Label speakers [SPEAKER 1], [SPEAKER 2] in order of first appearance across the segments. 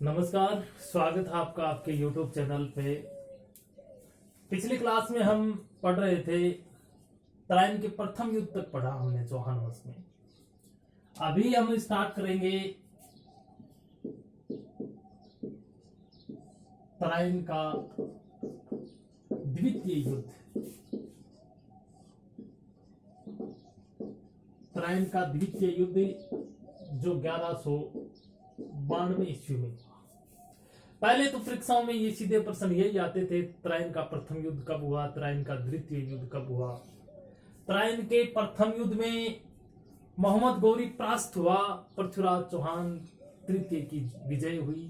[SPEAKER 1] नमस्कार, स्वागत है आपका आपके YouTube चैनल पे। पिछली क्लास में हम पढ़ रहे थे, तराइन के प्रथम युद्ध तक पढ़ा हमने चौहान वंश में। अभी हम स्टार्ट करेंगे तराइन का द्वितीय युद्ध। तराइन का द्वितीय युद्ध जो 1192 ईस्वी में हुआ। पहले तो परीक्षाओं में ये सीधे प्रश्न यही आते थे, तराइन का प्रथम युद्ध कब हुआ, तराइन का द्वितीय युद्ध कब हुआ। तराइन के प्रथम युद्ध में मोहम्मद गौरी परास्त हुआ, पृथ्वीराज चौहान तृतीय की विजय हुई।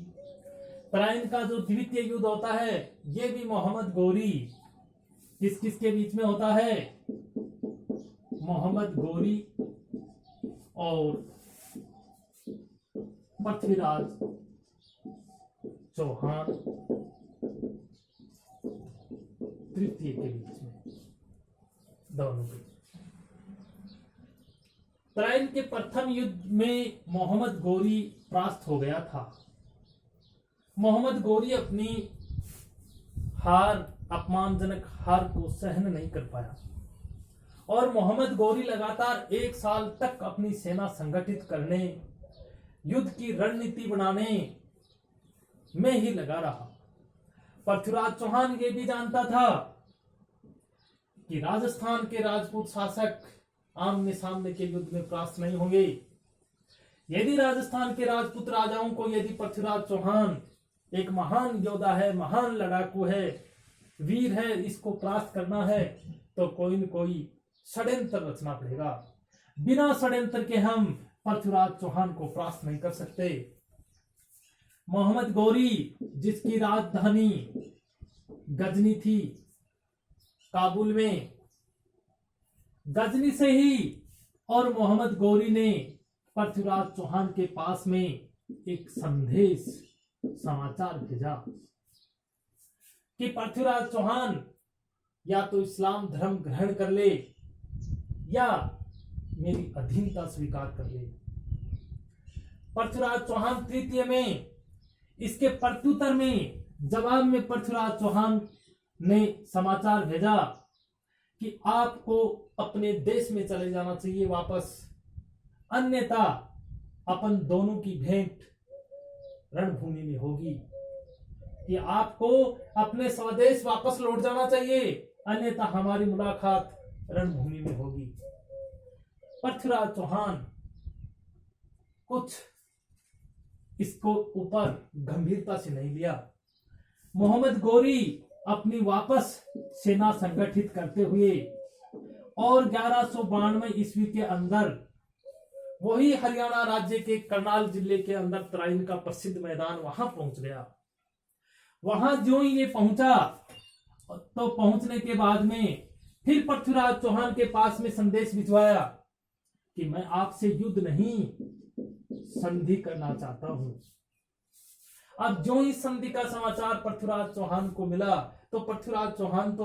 [SPEAKER 1] तराइन का जो द्वितीय युद्ध होता है ये भी मोहम्मद गौरी किस किस के बीच में होता है, मोहम्मद गौरी और पृथ्वीराज चौहान तृतीय के बीच में, दोनों के। तराइन के प्रथम युद्ध में मोहम्मद गौरी परास्त हो गया था। मोहम्मद गौरी अपनी हार, अपमानजनक हार को सहन नहीं कर पाया और मोहम्मद गौरी लगातार 1 साल तक अपनी सेना संगठित करने, युद्ध की रणनीति बनाने में ही लगा रहा। पृथ्वीराज चौहान ये भी जानता था कि राजस्थान के राजपूत शासक आमने सामने के युद्ध में परास्त नहीं होंगे। यदि राजस्थान के राजपूत राजाओं को यदि पृथ्वीराज चौहान एक महान योद्धा है, महान लड़ाकू है, वीर है, इसको परास्त करना है तो कोई न कोई षड्यंत्र रचना पड़ेगा। बिना षड्यंत्र के हम पृथ्वीराज चौहान को परास्त नहीं कर सकते। मोहम्मद गौरी जिसकी राजधानी गजनी थी, काबुल में, गजनी से ही और मोहम्मद गौरी ने पृथ्वीराज चौहान के पास में एक संदेश, समाचार भेजा कि पृथ्वीराज चौहान या तो इस्लाम धर्म ग्रहण कर ले या मेरी अधीनता स्वीकार कर ले। पृथ्वीराज चौहान तृतीय में इसके प्रत्युत्तर में, जवाब में पृथ्वीराज चौहान ने समाचार भेजा कि आपको अपने देश में चले जाना चाहिए वापस, अन्यथा अपन दोनों की भेंट रणभूमि में होगी। कि आपको अपने स्वदेश वापस लौट जाना चाहिए, अन्यथा हमारी मुलाकात रणभूमि में होगी। पृथ्वीराज चौहान कुछ इसको ऊपर गंभीरता से नहीं लिया। मोहम्मद गौरी अपनी वापस सेना संगठित करते हुए और 1192 ईस्वी के अंदर वही हरियाणा राज्य के करनाल जिले के अंदर तराइन का प्रसिद्ध मैदान वहां पहुंच गया। वहां जो ही ये पहुंचा तो पहुंचने के बाद में फिर पृथ्वीराज चौहान के पास में संदेश भिजवाया कि मैं आपसे युद्ध नहीं, संधि करना चाहता हूं। अब जो ही संधि का समाचार पृथ्वीराज चौहान को मिला तो पृथ्वीराज चौहान तो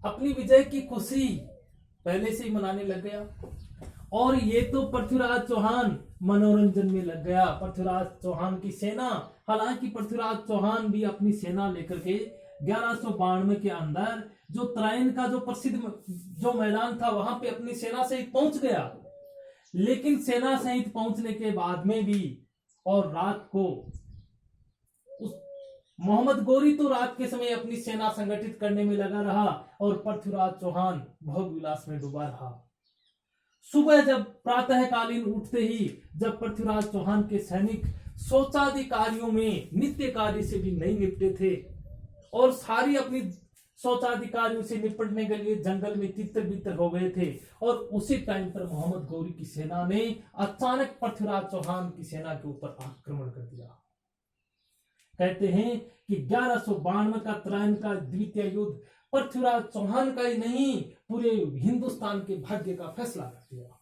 [SPEAKER 1] अपनी विजय की खुशी पहले से ही मनाने लग गया और ये तो पृथ्वीराज चौहान मनोरंजन में लग गया। पृथ्वीराज चौहान की सेना, हालांकि पृथ्वीराज चौहान भी अपनी सेना लेकर के 1192 के अंदर जो तराइन का जो प्रसिद्ध जो मैदान था वहां पे अपनी सेना सहित पहुंच गया, लेकिन सेना सहित पहुंचने के बाद में भी और रात को मोहम्मद गौरी तो रात के समय अपनी सेना संगठित करने में लगा रहा और पृथ्वीराज चौहान भोग विलास में डूबा रहा। सुबह जब प्रातःकालीन उठते ही जब पृथ्वीराज चौहान के सैनिक शौचादि कार्यों में, नित्य कार्य से भी नहीं निपटे थे और सारी अपनी शौचादि कार्यों से निपटने के लिए जंगल में तितर बितर हो गए थे और उसी टाइम पर मोहम्मद गौरी की सेना ने अचानक पृथ्वीराज चौहान की सेना के ऊपर आक्रमण कर दिया। कहते हैं कि 1192 का तराइन का द्वितीय युद्ध पृथ्वीराज चौहान का ही नहीं, पूरे हिंदुस्तान के भाग्य का फैसला कर दिया।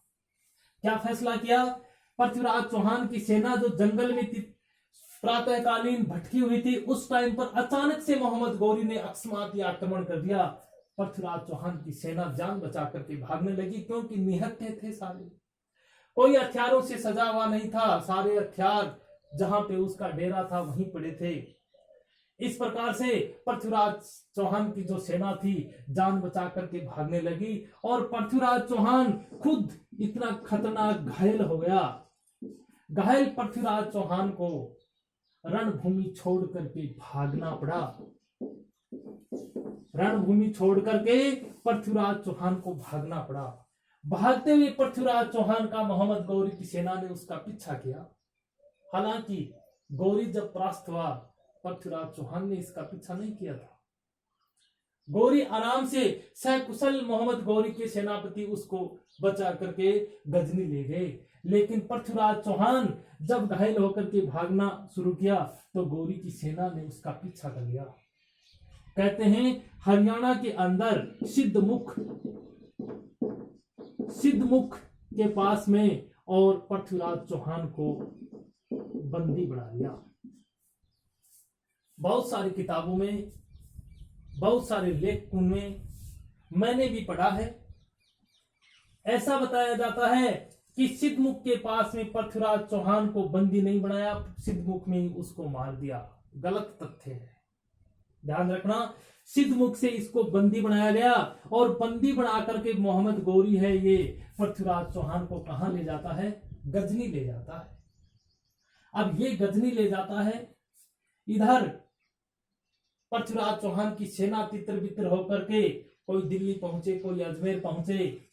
[SPEAKER 1] क्या फैसला किया? पृथ्वीराज चौहान की सेना जो जंगल में प्रातःकालीन भटकी हुई थी, उस टाइम पर अचानक से मोहम्मद गौरी ने अकस्मात आक्रमण कर दिया। पृथ्वीराज चौहान की सेना जान बचा करके भागने लगी, क्योंकि निहत्थे थे सारे। कोई हथियारों से सजा हुआ नहीं था, सारे हथियार जहां पे उसका डेरा था वहीं पड़े थे। इस प्रकार से पृथ्वीराज चौहान की जो सेना थी जान बचा करके भागने लगी और पृथ्वीराज चौहान खुद इतना खतरनाक घायल हो गया। घायल पृथ्वीराज चौहान को रणभूमि छोड़ करके भागना पड़ा। रणभूमि छोड़ करके पृथ्वीराज चौहान को भागना पड़ा। भागते हुए पृथ्वीराज चौहान का मोहम्मद गौरी की सेना ने उसका पीछा किया। हालांकि गौरी जब परास्त हुआ, पृथ्वीराज चौहान ने इसका पीछा नहीं किया था। गौरी आराम से सकुशल मोहम्मद गौरी के सेनापति उसको बचा करके गजनी ले गए। लेकिन पृथ्वीराज चौहान जब घायल होकर के भागना शुरू किया तो गौरी की सेना ने उसका पीछा कर लिया। कहते हैं हरियाणा के अंदर सिद्धमुख के पास में और पृथ्वीराज चौहान को बंदी बना लिया। बहुत सारी किताबों में, बहुत सारे लेखकों में मैंने भी पढ़ा है, ऐसा बताया जाता है कि सिद्धमुख के पास में पृथ्वीराज चौहान को बंदी नहीं बनाया, सिद्धमुख में ही उसको मार दिया। गलत तथ्य है, ध्यान रखना। सिद्धमुख से इसको बंदी बनाया गया और बंदी बना करके मोहम्मद गौरी है ये पृथ्वीराज चौहान को कहां ले जाता है? गजनी ले जाता है। अब ये गजनी ले जाता है, इधर पृथ्वीराज चौहान की सेना तितर बितर होकर के कोई दिल्ली पहुंचे, कोई अजमेर पहुंचे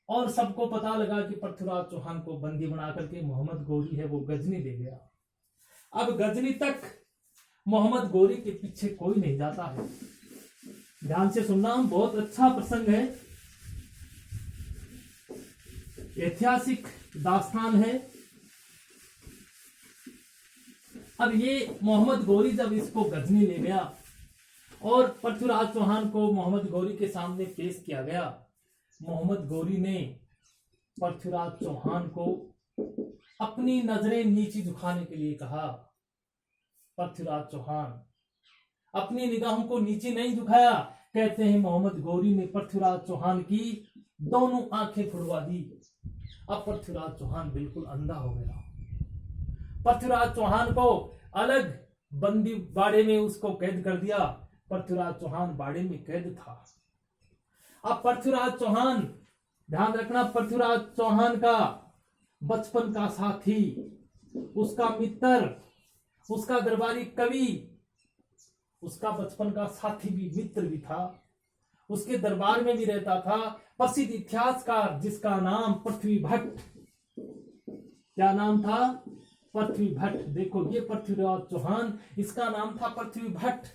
[SPEAKER 1] और सबको पता लगा कि पृथ्वीराज चौहान को बंदी बना करके मोहम्मद गौरी है वो गजनी ले गया। अब गजनी तक मोहम्मद गौरी के पीछे कोई नहीं जाता है। ध्यान से सुनना, बहुत अच्छा प्रसंग है, ऐतिहासिक दास्तान है। अब ये मोहम्मद गौरी जब इसको गजनी ले गया और पृथ्वीराज चौहान को मोहम्मद गौरी के सामने पेश किया गया, मोहम्मद गौरी ने पृथ्वीराज चौहान को अपनी नजरें नीची झुकाने के लिए कहा। पृथ्वीराज चौहान अपनी निगाहों को नीचे नहीं झुकाया। कहते हैं मोहम्मद गौरी ने पृथ्वीराज चौहान की दोनों आंखें फुड़वा दी। अब पृथ्वीराज चौहान बिल्कुल अंधा हो गया। पृथ्वीराज चौहान को अलग बंदी बाड़े में उसको कैद कर दिया। पृथ्वीराज चौहान बाड़े में कैद था। अब पृथ्वीराज चौहान, ध्यान रखना, पृथ्वीराज चौहान का बचपन का साथी, उसका मित्र, उसका दरबारी कवि, उसका बचपन का साथी भी, मित्र भी था, उसके दरबार में भी रहता था, प्रसिद्ध इतिहासकार जिसका नाम पृथ्वी भट्ट। क्या नाम था? पृथ्वी भट्ट। देखो ये पृथ्वीराज चौहान, इसका नाम था पृथ्वी भट्ट।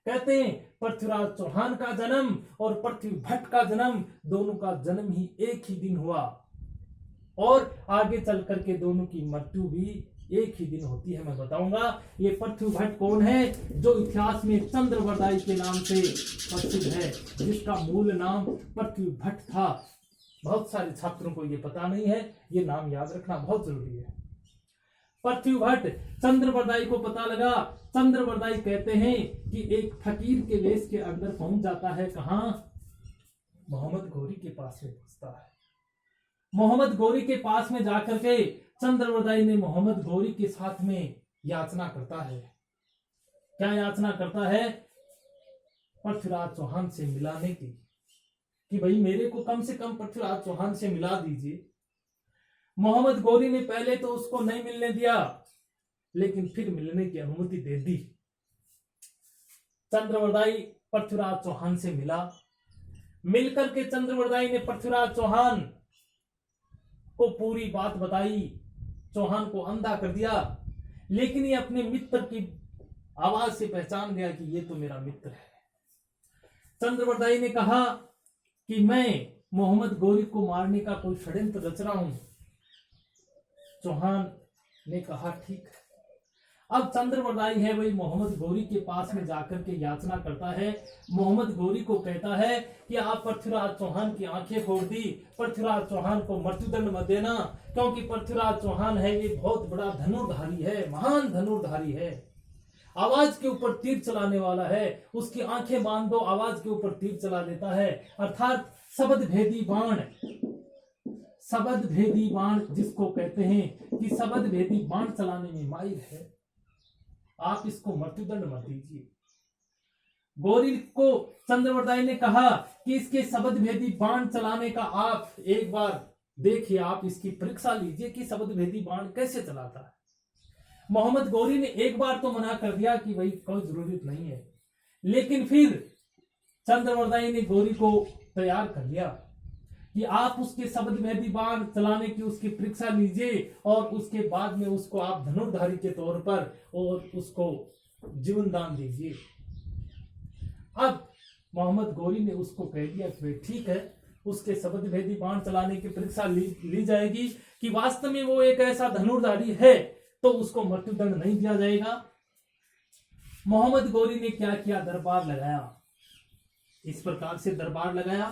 [SPEAKER 1] कहते हैं पृथ्वीराज चौहान का जन्म और पृथ्वी भट्ट का जन्म, दोनों का जन्म ही एक ही दिन हुआ और आगे चल करके दोनों की मृत्यु भी एक ही दिन होती है। मैं बताऊंगा ये पृथ्वी भट्ट कौन है, जो इतिहास में चंद्रवरदाई के नाम से प्रसिद्ध है, जिसका मूल नाम पृथ्वी भट्ट था। बहुत सारे छात्रों को ये पता नहीं है, ये नाम याद रखना बहुत जरूरी है। पृथ्वी भट्ट, चंद्रवरदाई को पता लगा। चंद्रवरदाई कहते हैं कि एक फकीर के वेश के अंदर पहुंच जाता है। कहां? मोहम्मद गौरी के पास में पहुंचता है। मोहम्मद गौरी के पास में जाकर के चंद्रवरदाई ने मोहम्मद गौरी के साथ में याचना करता है। क्या याचना करता है? पृथ्वीराज चौहान से मिलाने की, कि भाई मेरे को कम से कम पृथ्वीराज चौहान से मिला दीजिए। मोहम्मद गौरी ने पहले तो उसको नहीं मिलने दिया, लेकिन फिर मिलने की अनुमति दे दी। चंद्रवरदाई पृथ्वीराज चौहान से मिला। मिलकर के चंद्रवरदाई ने पृथ्वीराज चौहान को पूरी बात बताई, चौहान को अंधा कर दिया, लेकिन ये अपने मित्र की आवाज से पहचान गया कि ये तो मेरा मित्र है। चंद्रवरदाई ने कहा कि मैं मोहम्मद गौरी को मारने का कोई षड्यंत्र रच रहा हूं। चौहान ने कहा ठीक है। अब चंद्रवरदाई है वही मोहम्मद गौरी के पास में जाकर के याचना करता है। मोहम्मद गौरी को कहता है कि आप पृथ्वीराज चौहान की आंखें फोड़ दी, पृथ्वीराज चौहान को मृत्युदंड मत देना, क्योंकि पृथ्वीराज चौहान है ये बहुत बड़ा धनुर्धारी है, महान धनुर्धारी है, आवाज के ऊपर तीर चलाने वाला है। उसकी आंखें बांध दो, आवाज के ऊपर तीर चला देता है। अर्थात शब्द भेदी बाण, शब्द भेदी बाण जिसको कहते हैं कि शब्द भेदी बाण चलाने में माहिर है, आप इसको मृत्युदंड मत दीजिए। गौरी को चंद्रवरदाई ने कहा कि इसके शब्द भेदी बाण चलाने का आप एक बार देखिए, आप इसकी परीक्षा लीजिए कि शब्द भेदी बाण कैसे चलाता है। मोहम्मद गौरी ने एक बार तो मना कर दिया कि भाई कोई जरूरत नहीं है, लेकिन फिर चंद्रवरदाई ने गौरी को तैयार कर लिया कि आप उसके शब्द भेदी बाण चलाने की उसकी परीक्षा लीजिए और उसके बाद में उसको आप धनुर्धारी के तौर पर और उसको जीवन दान दीजिए। अब मोहम्मद गौरी ने उसको कह दिया कि ठीक है, उसके शब्द भेदी बाण चलाने की परीक्षा ली जाएगी कि वास्तव में वो एक ऐसा धनुर्धारी है, तो उसको मृत्युदंड नहीं दिया जाएगा। मोहम्मद गौरी ने क्या किया, दरबार लगाया। इस प्रकार से दरबार लगाया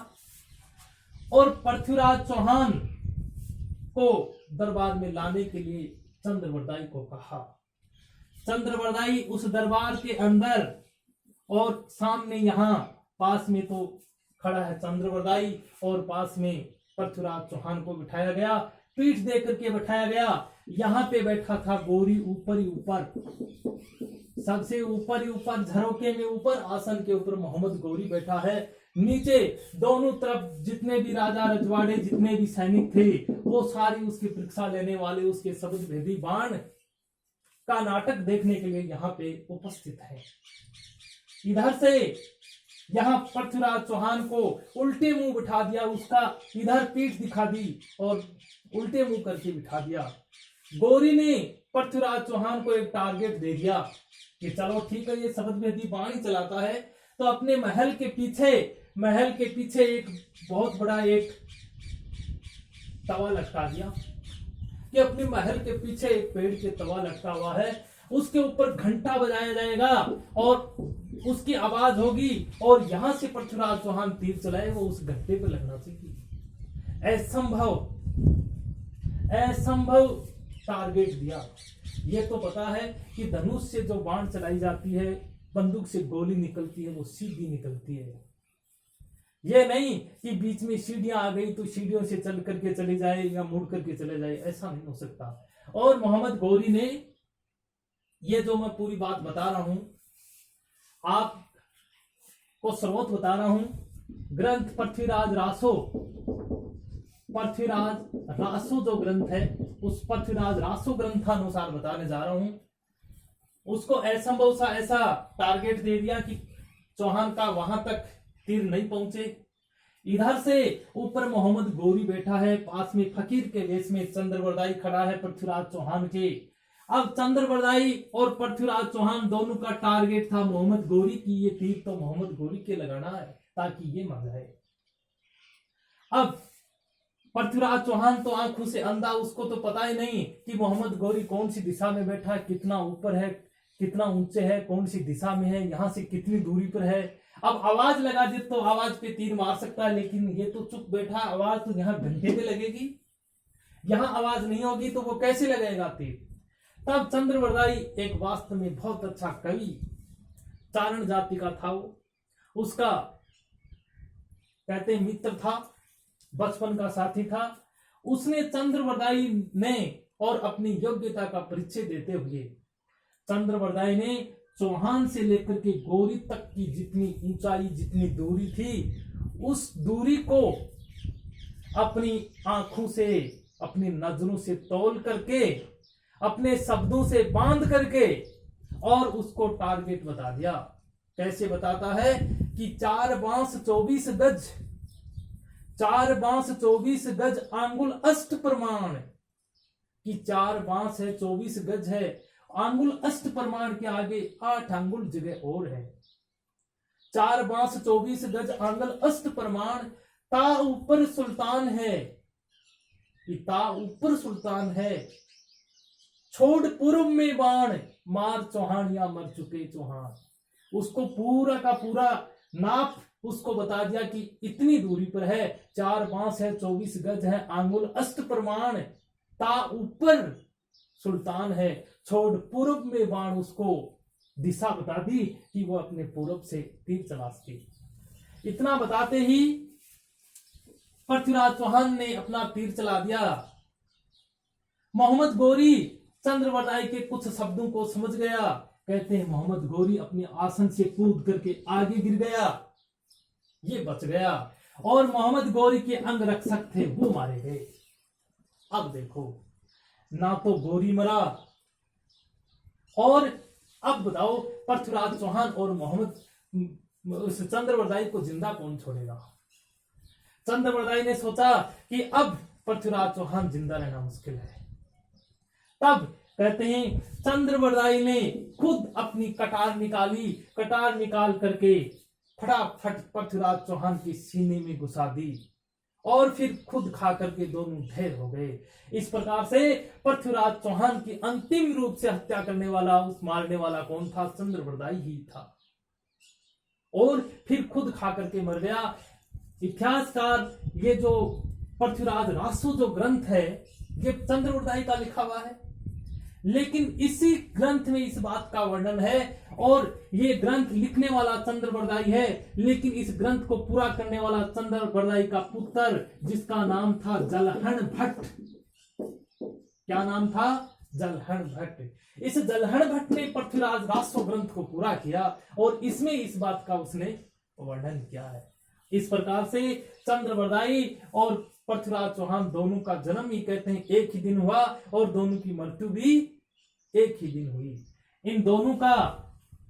[SPEAKER 1] और पृथ्वीराज चौहान को दरबार में लाने के लिए चंद्रवरदाई को कहा। चंद्रवरदाई उस दरबार के अंदर और सामने यहां पास में तो खड़ा है चंद्रवरदाई और पास में पृथ्वीराज चौहान को बिठाया गया, पीठ दे करके बिठाया गया। यहाँ पे बैठा था गौरी ऊपर ही ऊपर, सबसे ऊपर ही ऊपर, झरोके में ऊपर, आसन के ऊपर मोहम्मद गौरी बैठा है। नीचे दोनों तरफ जितने भी राजा रजवाड़े, जितने भी सैनिक थे, वो सारी उसकी परीक्षा लेने वाले, उसके शब्द भेदी बाण का नाटक देखने के लिए यहाँ पे उपस्थित है। इधर से यहाँ पृथ्वीराज चौहान को उल्टे मुंह बिठा दिया, उसका इधर पीठ दिखा दी और उल्टे मुंह करके बिठा दिया। गौरी ने पृथ्वीराज चौहान को एक टारगेट दे दिया कि चलो ठीक है, ये शब्द भेदी बाण ही चलाता है, तो अपने महल के पीछे एक बहुत बड़ा एक तवा लटका दिया कि अपने महल के पीछे एक पेड़ के तवा लटका हुआ है, उसके ऊपर घंटा बजाया जाएगा और उसकी आवाज होगी और यहां से पृथ्वीराज चौहान तीर चलाए, वो उस घंटे पे लगना चाहिए। असंभव टारगेट दिया। ये तो पता है कि धनुष से जो बाण चलाई जाती है, बंदूक से गोली निकलती है, वो सीधी निकलती है। ये नहीं कि बीच में सीढ़ियां आ गई तो सीढ़ियों से चल करके चले जाए या मुड़ करके चले जाए, ऐसा नहीं हो सकता। और मोहम्मद गौरी ने, ये जो मैं पूरी बात बता रहा हूं आपको, स्रोत बता रहा हूं, ग्रंथ पृथ्वीराज रासो जो ग्रंथ है, उस पृथ्वीराज रासो ग्रंथानुसार बताने जा रहा हूं। उसको असंभव सा ऐसा टारगेट दे दिया कि चौहान का वहां तक तीर नहीं पहुंचे। इधर से ऊपर मोहम्मद गौरी बैठा है, पास में फकीर के वेश में चंद्रवरदाई खड़ा है पृथ्वीराज चौहान के। अब चंद्रवरदाई और पृथ्वीराज चौहान दोनों का टारगेट था मोहम्मद गौरी की, ये तीर तो मोहम्मद गौरी के लगाना है ताकि ये मर जाए। अब पृथ्वीराज चौहान तो आंखों से अंधा, उसको तो पता ही नहीं कि मोहम्मद गौरी कौन सी दिशा में बैठा है, कितना ऊपर है, कितना ऊंचे है, कौन सी दिशा में है, यहां से कितनी दूरी पर है। अब आवाज लगा दे तो आवाज पे तीर मार सकता है, लेकिन ये तो चुप बैठा, आवाज तो यहाँ घंटे पे लगेगी, यहां आवाज नहीं होगी तो वो कैसे लगेगा तीर। तब चंद्रवरदाई एक वास्तव में बहुत अच्छा कवि, चारण जाति का था वो, उसका कहते मित्र था, बचपन का साथी था। उसने चंद्रवरदाई ने और अपनी योग्यता का परिचय देते हुए चंद्रवरदाई ने चौहान से लेकर के गौरी तक की जितनी ऊंचाई, जितनी दूरी थी, उस दूरी को अपनी आंखों से, अपनी नजरों से तौल करके, अपने शब्दों से बांध करके और उसको टारगेट बता दिया। कैसे बताता है कि 4 बांस 24 गज, 4 बांस 24 गज आंगुल अष्ट प्रमाण, कि 4 बांस है 24 गज है, आंगुल अष्ट प्रमाण के आगे 8 आंगुल जगह और है। 4 बांस 24 गज आंगुल अष्ट प्रमाण, ता ऊपर सुल्तान है, कि ता ऊपर सुल्तान है, छोड़ पूर्व में बाण, मार चौहान या मर चुके चौहान। उसको पूरा का पूरा नाप उसको बता दिया कि इतनी दूरी पर है, 4 बांस है 24 गज है, आंगुल अष्ट प्रमाण, ता ऊपर सुल्तान है, छोड़ पूर्व में बाण। उसको दिशा बता दी कि वो अपने पूर्व से तीर चला सके। इतना बताते ही पृथ्वीराज चौहान ने अपना तीर चला दिया। मोहम्मद गोरी चंद्रबरदाई के कुछ शब्दों को समझ गया। कहते हैं मोहम्मद गोरी अपने आसन से कूद करके आगे गिर गया, ये बच गया, और मोहम्मद गोरी के अंग रक्षक थे वो मारे गए। अब देखो, ना तो गोरी मरा, और अब बताओ पृथ्वीराज चौहान और मोहम्मद उस चंद्रबरदाई को जिंदा कौन छोड़ेगा। चंद्रबरदाई ने सोचा कि अब पृथ्वीराज चौहान जिंदा रहना मुश्किल है। तब कहते हैं चंद्रबरदाई ने खुद अपनी कटार निकाली, कटार निकाल करके फटाफट पृथ्वीराज चौहान की सीने में घुसा दी, और फिर खुद खा करके दोनों ढेर हो गए। इस प्रकार से पृथ्वीराज चौहान की अंतिम रूप से हत्या करने वाला, उस मारने वाला कौन था? चंद्रबरदाई ही था, और फिर खुद खा करके मर गया। इतिहासकार ये जो पृथ्वीराज रासो जो ग्रंथ है ये चंद्रबरदाई का लिखा हुआ है, लेकिन इसी ग्रंथ में इस बात का वर्णन है, और ये ग्रंथ लिखने वाला चंद्रबरदाई है, लेकिन इस ग्रंथ को पूरा करने वाला चंद्रबरदाई का पुत्र जिसका नाम था जलहण भट्ट। क्या नाम था? जलहण भट्ट। इस जलहण भट्ट ने पृथ्वीराज रासो ग्रंथ को पूरा किया, और इसमें इस बात का उसने वर्णन किया है। इस प्रकार से चंद्रबरदाई और पृथ्वीराज चौहान दोनों का जन्म ही कहते हैं एक ही दिन हुआ, और दोनों की मृत्यु भी एक ही दिन हुई। इन दोनों का,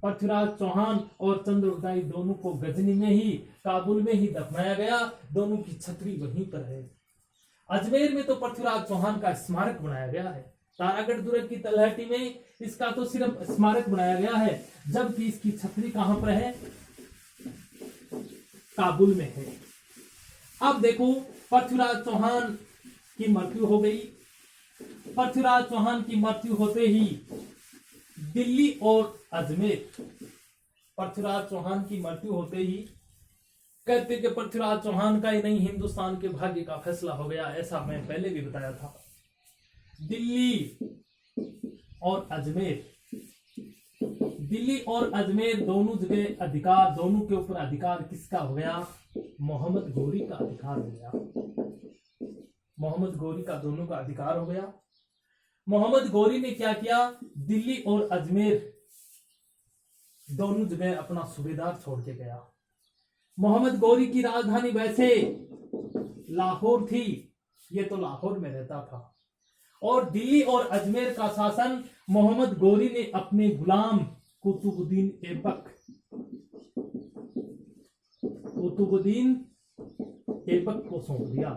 [SPEAKER 1] पृथ्वीराज चौहान और चंद्रबरदाई दोनों को गजनी में ही, काबुल में ही दफनाया गया। दोनों की छतरी वहीं पर है। अजमेर में तो पृथ्वीराज चौहान का स्मारक बनाया गया है, तारागढ़ दुर्ग की तलहटी में इसका तो सिर्फ स्मारक बनाया गया है, जबकि इसकी छतरी कहां पर है? काबुल में है। अब देखो, पृथ्वीराज चौहान की मृत्यु हो गई। पृथ्वीराज चौहान की मृत्यु होते ही दिल्ली और अजमेर, पृथ्वीराज चौहान की मृत्यु होते ही कहते कि पृथ्वीराज चौहान का ही नहीं, हिंदुस्तान के भाग्य का फैसला हो गया। ऐसा मैं पहले भी बताया था। दिल्ली और अजमेर, दिल्ली और अजमेर दोनों जगह अधिकार, दोनों के ऊपर अधिकार किसका हो गया? मोहम्मद गोरी का अधिकार हो गया। मोहम्मद गोरी का दोनों का अधिकार हो गया। मोहम्मद गोरी ने क्या किया? दिल्ली और अजमेर दोनों जगह अपना सूबेदार छोड़ के गया। मोहम्मद गोरी की राजधानी वैसे लाहौर थी, ये तो लाहौर में रहता था, और दिल्ली और अजमेर का शासन मोहम्मद गोरी ने अपने गुलाम कुतुबुद्दीन ऐबक को सौंप दिया।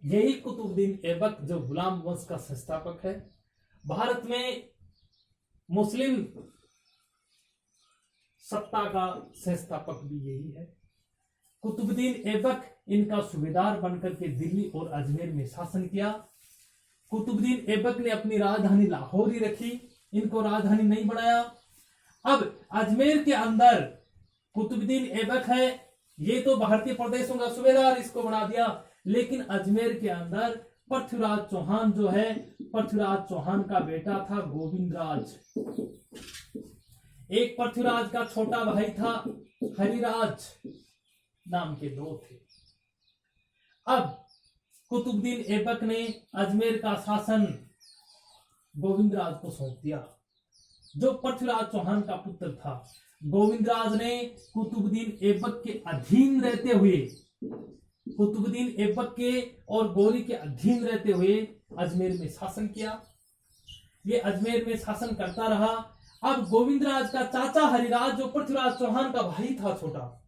[SPEAKER 1] यही कुतुबुद्दीन ऐबक जो गुलाम वंश का संस्थापक है, भारत में मुस्लिम सत्ता का संस्थापक भी यही है। कुतुबुद्दीन ऐबक इनका सूबेदार बनकर के दिल्ली और अजमेर में शासन किया। कुतुबुद्दीन ऐबक ने अपनी राजधानी लाहौर ही रखी, इनको राजधानी नहीं बनाया। अब अजमेर के अंदर कुतुबुद्दीन ऐबक है, ये तो भारतीय प्रदेशों का सूबेदार, इसको बना दिया। लेकिन अजमेर के अंदर पृथ्वीराज चौहान जो है, पृथ्वीराज चौहान का बेटा था गोविंदराज। एक पृथ्वीराज का छोटा भाई था हरिराज नाम के दो थे। अब कुतुबुद्दीन ऐबक ने अजमेर का शासन गोविंदराज को सौंप दिया, जो पृथ्वीराज चौहान का पुत्र था। गोविंदराज ने कुतुबुद्दीन ऐबक के अधीन रहते हुए, कुतुबुद्दीन ऐबक के और गोरी के अधीन रहते हुए अजमेर में शासन किया। ये अजमेर में शासन करता रहा। अब गोविंदराज का चाचा हरिराज, जो पृथ्वीराज चौहान का भाई था छोटा,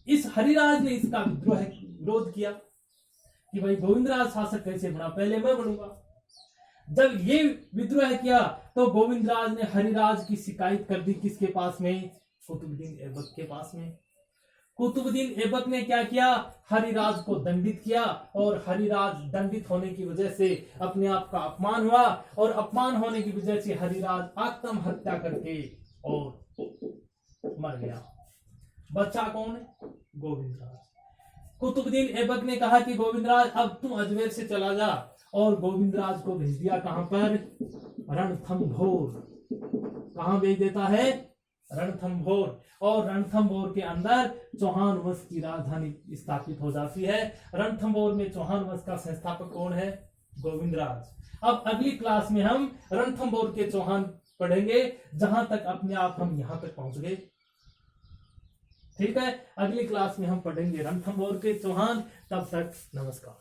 [SPEAKER 1] इस हरिराज ने इसका विरोध किया कि भाई गोविंदराज शासक कैसे बना, पहले मैं बनूंगा। जब ये विद्रोह किया तो गोविंदराज ने हरिराज की शिकायत कर दी, किसके पास में? कुतुबुद्दीन ऐबक के पास में। कुतुबुद्दीन ऐबक ने क्या किया? हरिराज को दंडित किया, और हरिराज दंडित होने की वजह से अपने आप का अपमान हुआ, और अपमान होने की वजह से हरिराज आत्महत्या करके और मर गया। बच्चा कौन है? गोविंदराज। कुतुबुद्दीन ऐबक ने कहा कि गोविंदराज अब तुम अजमेर से चला जा, और गोविंदराज को भेज दिया कहां पर? रणथंभौर। कहां भेज देता है? रणथंभौर, और रणथंभौर के अंदर चौहान वंश की राजधानी स्थापित हो जाती है। रणथंभौर में चौहान वंश का संस्थापक कौन है? गोविंदराज। अब अगली क्लास में हम रणथंभौर के चौहान पढ़ेंगे, जहां तक अपने आप हम यहां तक पहुंच गए। ठीक है, अगली क्लास में हम पढ़ेंगे रणथंभौर के चौहान। तब तक नमस्कार।